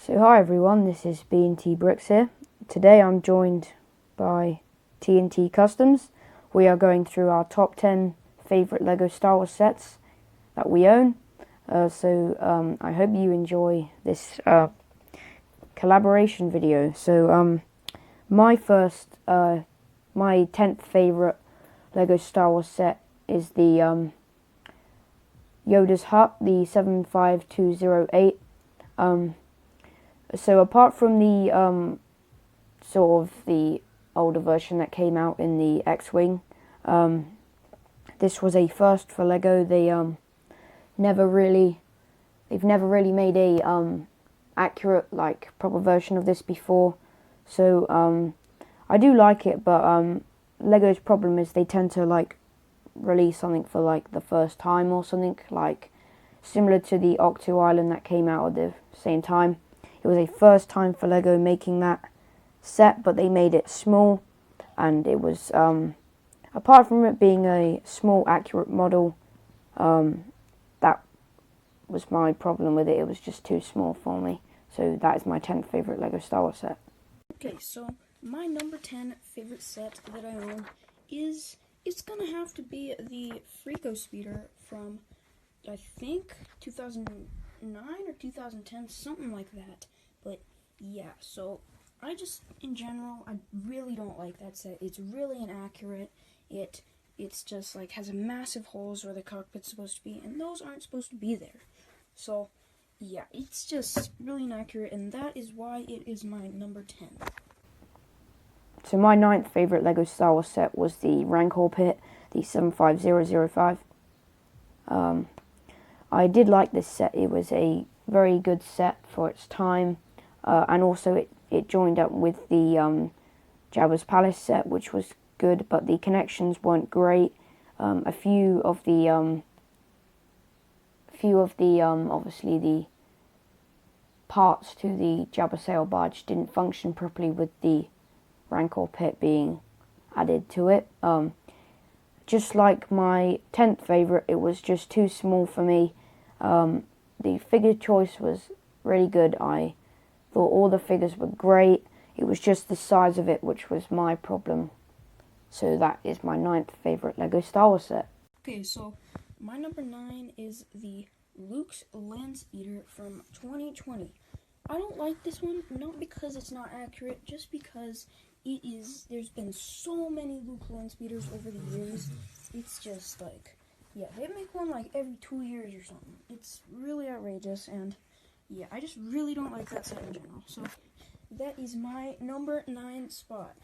So hi everyone, this is TNT Bricks here. Today I'm joined by TNT Customs. We are going through our top 10 favourite LEGO Star Wars sets that we own. I hope you enjoy this collaboration video. My 10th favourite LEGO Star Wars set is the Yoda's Hut, the 75208. So apart from the sort of the older version that came out in the X-Wing, this was a first for LEGO. They've never really made a accurate, like, proper version of this before. So I do like it, but LEGO's problem is they tend to like release something for like the first time or something, like similar to the Octo Island that came out at the same time. It was a first time for LEGO making that set, but they made it small, and it was, apart from it being a small, accurate model, that was my problem with it. It was just too small for me. So that is my 10th favourite LEGO Star Wars set. Okay, so my number 10 favorite set that I own it's gonna have to be the Freako Speeder from, I think, 2009 or 2010, something like that. But yeah, so in general, I really don't like that set. It's really inaccurate. It's just like has a massive holes where the cockpit's supposed to be, and those aren't supposed to be there. So yeah, it's just really inaccurate, and that is why it is my number 10. So my 9th favourite LEGO Star Wars set was the Rancor Pit, the 75005. I did like this set. It was a very good set for its time, and also it joined up with the Jabba's Palace set, which was good, but the connections weren't great. A few of the obviously the parts to the Jabba sail barge didn't function properly with the Rancor Pit being added to it. Just like my 10th favourite, it was just too small for me. The figure choice was really good. I thought all the figures were great. It was just the size of it which was my problem. So that is my 9th favourite LEGO Star Wars set. Okay, so my number 9 is the Luke's Land Speeder from 2020. I don't like this one, not because it's not accurate, just because there's been so many Luke Land Speeders over the years. It's just like, yeah, they make one like every 2 years or something. It's really outrageous, and yeah, I just really don't like that set in general. So that is my number 9 spot.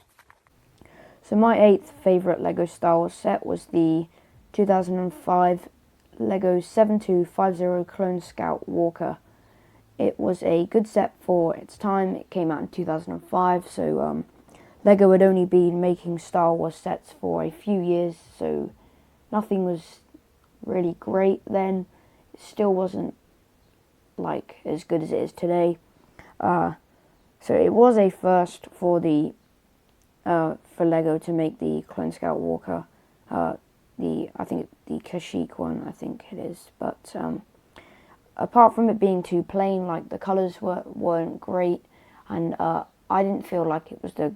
So my 8th favourite LEGO Star Wars set was the 2005 LEGO 7250 Clone Scout Walker. It was a good set for its time. It came out in 2005, so LEGO had only been making Star Wars sets for a few years, so nothing was really great then. It still wasn't like as good as it is today. So it was a first for the for LEGO to make the Clone Scout Walker. I think the Kashyyyk one, I think it is. But apart from it being too plain, like the colours weren't great, and I didn't feel like it was a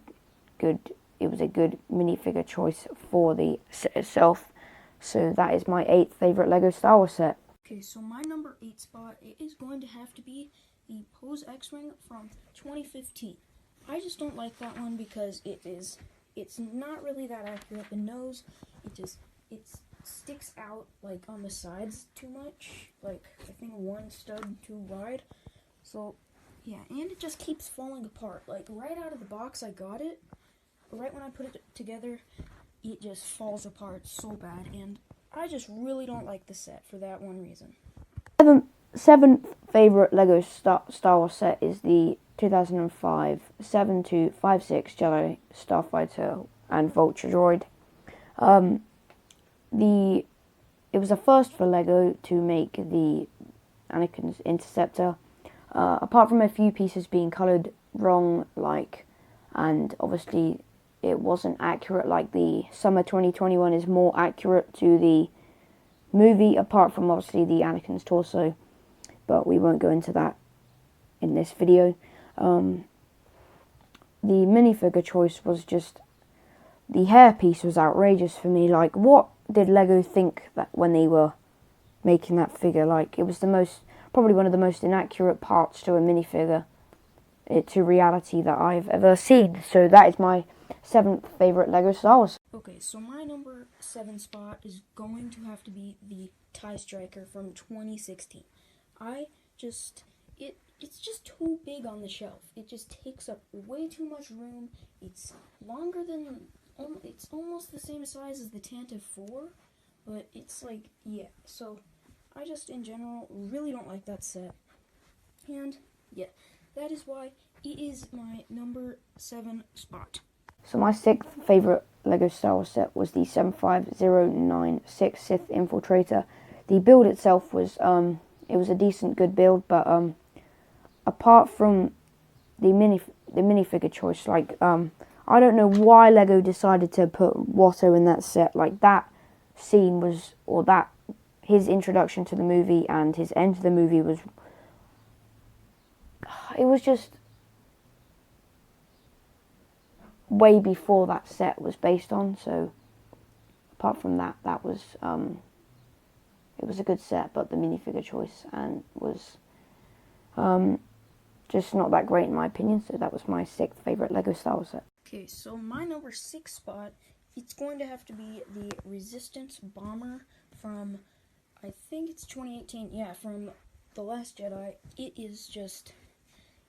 good minifigure choice for the set itself. So that is my 8th favourite LEGO Star Wars set. Okay, so my number 8 spot is going to have to be the Pose X-Wing from 2015. I just don't like that one because it's not really that accurate. The nose, it sticks out like on the sides too much, like I think one stud too wide. So yeah, and it just keeps falling apart. Like right out of the box I got it, right when I put it together, it just falls apart so bad, and I just really don't like the set for that one reason. 7th favourite LEGO Star Wars set is the 2005 7256 Jedi Starfighter and Vulture Droid. It was a first for LEGO to make the Anakin's Interceptor. Apart from a few pieces being coloured wrong, and obviously it wasn't accurate, like the Summer 2021 is more accurate to the movie, apart from obviously the Anakin's torso, but we won't go into that in this video. The minifigure choice was just, the hairpiece was outrageous for me. Like, what did Lego think that when they were making that figure? Like, it was probably one of the most inaccurate parts to a minifigure, to reality, that I've ever seen. So that is my 7th favorite Lego Star Wars. Okay, so my number 7 spot is going to have to be the TIE Striker from 2016. It's just too big on the shelf. It just takes up way too much room. It's longer than, it's almost the same size as the Tantive 4, but it's like, yeah. So I just, in general, really don't like that set. And, yeah, that is why it is my number 7 spot. So my 6th favorite Lego Star Wars set was the 75096 Sith Infiltrator. The build itself was, it was a decent, good build, but apart from the minifigure choice, like, I don't know why Lego decided to put Watto in that set. Like, that scene was, or that, his introduction to the movie and his end to the movie was, it was just way before that set was based on. So apart from that, that was, it was a good set, but the minifigure choice and was just not that great in my opinion. So that was my 6th favorite Lego Star Wars set. Okay, so my number 6 spot, it's going to have to be the Resistance Bomber from, I think it's 2018, yeah, from The Last Jedi. It is just,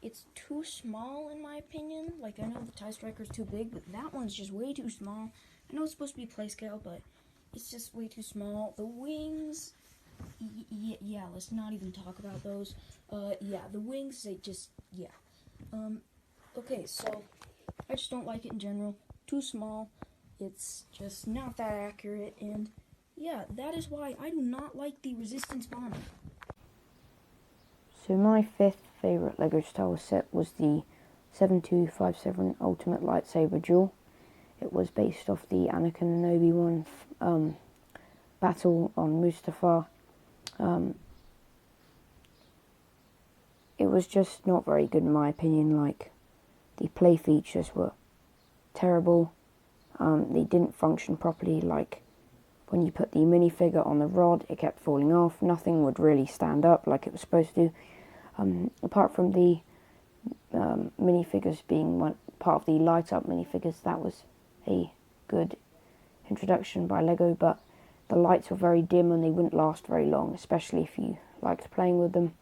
it's too small in my opinion. Like, I know the TIE Striker's too big, but that one's just way too small. I know it's supposed to be play scale, but it's just way too small. The wings, yeah, let's not even talk about those. Yeah, the wings, they just, yeah. Okay, so I just don't like it in general. Too small. It's just not that accurate, and yeah, that is why I do not like the Resistance Bomber. So my 5th favorite Lego Star Wars set was the 7257 Ultimate Lightsaber Duel. It was based off the Anakin and Obi-Wan battle on Mustafar. It was just not very good in my opinion. Like, the play features were terrible. They didn't function properly. Like, when you put the minifigure on the rod, it kept falling off. Nothing would really stand up like it was supposed to. Apart from the minifigures being part of the light-up minifigures, that was a good introduction by Lego, but the lights were very dim and they wouldn't last very long, especially if you liked playing with them.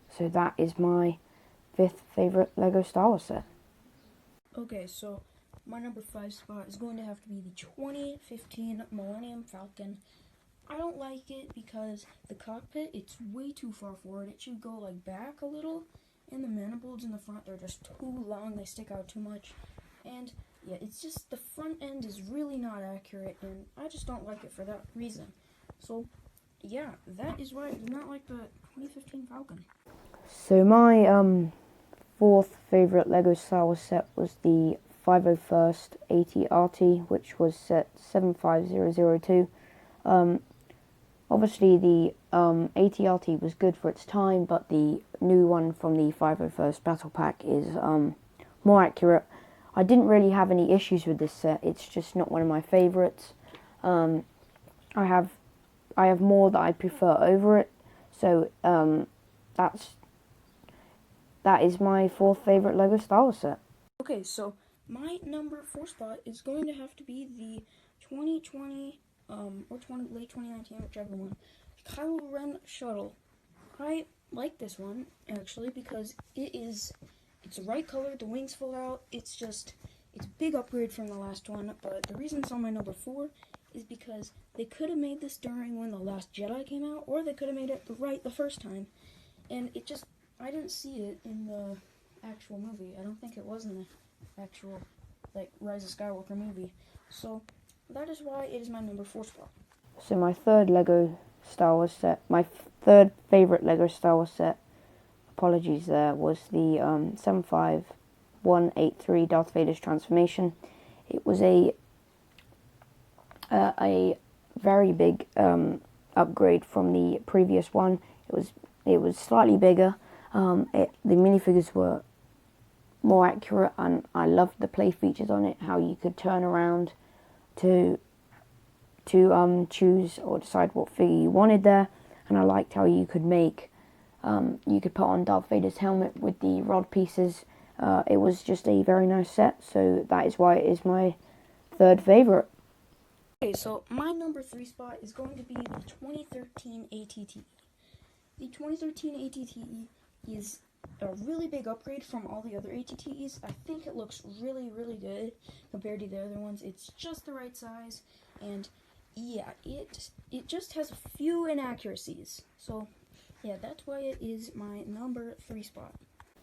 So that is my 5th favorite Lego Star Wars set. Okay, so my number 5 spot is going to have to be the 2015 Millennium Falcon. I don't like it because the cockpit, it's way too far forward. It should go like back a little, and the manifolds in the front, they're just too long. They stick out too much, and yeah, it's just the front end is really not accurate, and I just don't like it for that reason. So yeah, that is why I do not like the 2015 Falcon. So my 4th favorite Lego Star Wars set was the 501st AT-RT, which was set 75002. Obviously the AT-RT was good for its time, but the new one from the 501st Battle Pack is more accurate. I didn't really have any issues with this set. It's just not one of my favorites. I have more that I prefer over it. So that is my 4th favorite Lego Star Wars set. Okay, so my number 4 spot is going to have to be the 2020 or late 2019, whichever one, Kylo Ren shuttle. I like this one actually because it's the right color. The wings fall out. It's a big upgrade from the last one. But the reason it's on my number 4 is because they could have made this during when The Last Jedi came out, or they could have made it right the first time, and I didn't see it in the actual movie. I don't think it was in the actual Rise of Skywalker movie. So that is why it is my number 4 spot. So my 3rd Lego Star Wars set, my 3rd favorite Lego Star Wars set, apologies there, was the 75183 Darth Vader's transformation. It was a very big upgrade from the previous one. It was slightly bigger. The minifigures were more accurate, and I loved the play features on it, how you could turn around to choose or decide what figure you wanted there, and I liked how you could make you could put on Darth Vader's helmet with the rod pieces. It was just a very nice set, so that is why it is my third favorite. Okay, so my number 3 spot is going to be the 2013 ATTE. The 2013 ATTE is a really big upgrade from all the other ATTEs. I think it looks really, really good compared to the other ones. It's just the right size, and yeah, it just has a few inaccuracies. So yeah, that's why it is my number 3 spot.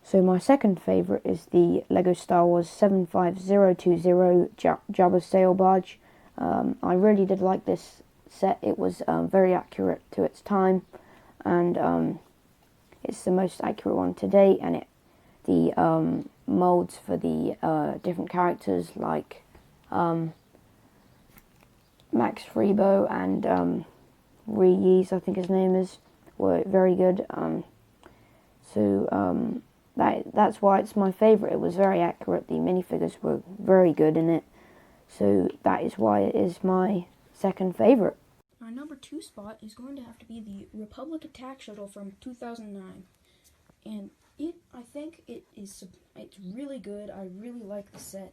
So my second favorite is the Lego Star Wars 75020 Jabba's Sail Barge. I really did like this set. It was very accurate to its time, and it's the most accurate one to date. And the molds for the different characters like Max Rebo and Reese, I think his name is, were very good. That's why it's my favourite. It was very accurate. The minifigures were very good in it. So that is why it is my second favourite. My number 2 spot is going to have to be the Republic Attack Shuttle from 2009. And I think it's really good. I really like the set.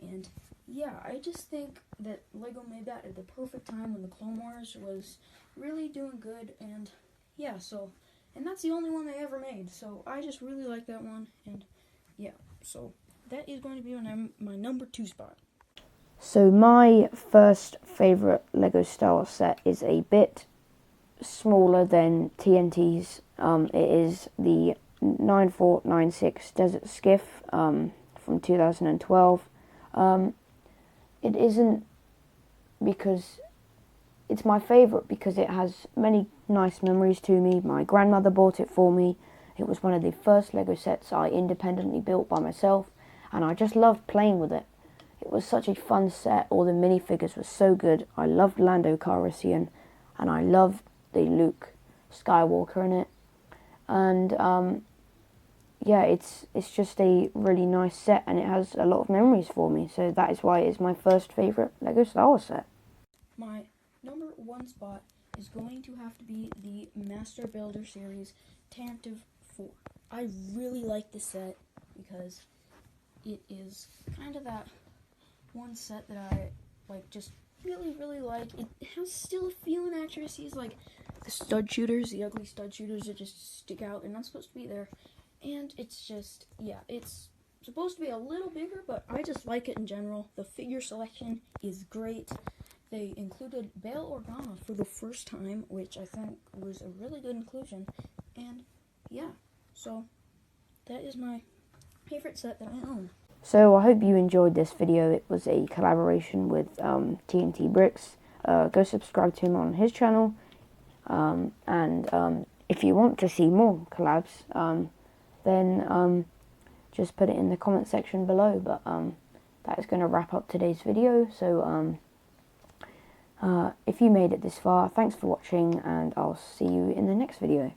And yeah, I just think that LEGO made that at the perfect time when the Clone Wars was really doing good. And yeah, and that's the only one they ever made. So I just really like that one. And yeah, so that is going to be my number 2 spot. So my first favourite LEGO Star Wars set is a bit smaller than TNT's. It is the 9496 Desert Skiff from 2012. It isn't because it's my favourite because it has many nice memories to me. My grandmother bought it for me. It was one of the first LEGO sets I independently built by myself, and I just loved playing with it. It was such a fun set. All the minifigures were so good. I loved Lando Calrissian, and I loved the Luke Skywalker in it. And yeah, it's just a really nice set, and it has a lot of memories for me. So that is why it's my first favourite LEGO Star Wars set. My number 1 spot is going to have to be the Master Builder Series Tentative 4. I really like this set because it is kind of that one set that I just really, really like. It has still a few inaccuracies, like the stud shooters, the ugly stud shooters that just stick out. They're not supposed to be there. And it's just, yeah, it's supposed to be a little bigger, but I just like it in general. The figure selection is great. They included Bail Organa for the first time, which I think was a really good inclusion. And yeah, so that is my favorite set that I own. So I hope you enjoyed this video. It was a collaboration with TNT Bricks. Go subscribe to him on his channel. And if you want to see more collabs, then just put it in the comment section below. But that is going to wrap up today's video. So if you made it this far, thanks for watching, and I'll see you in the next video.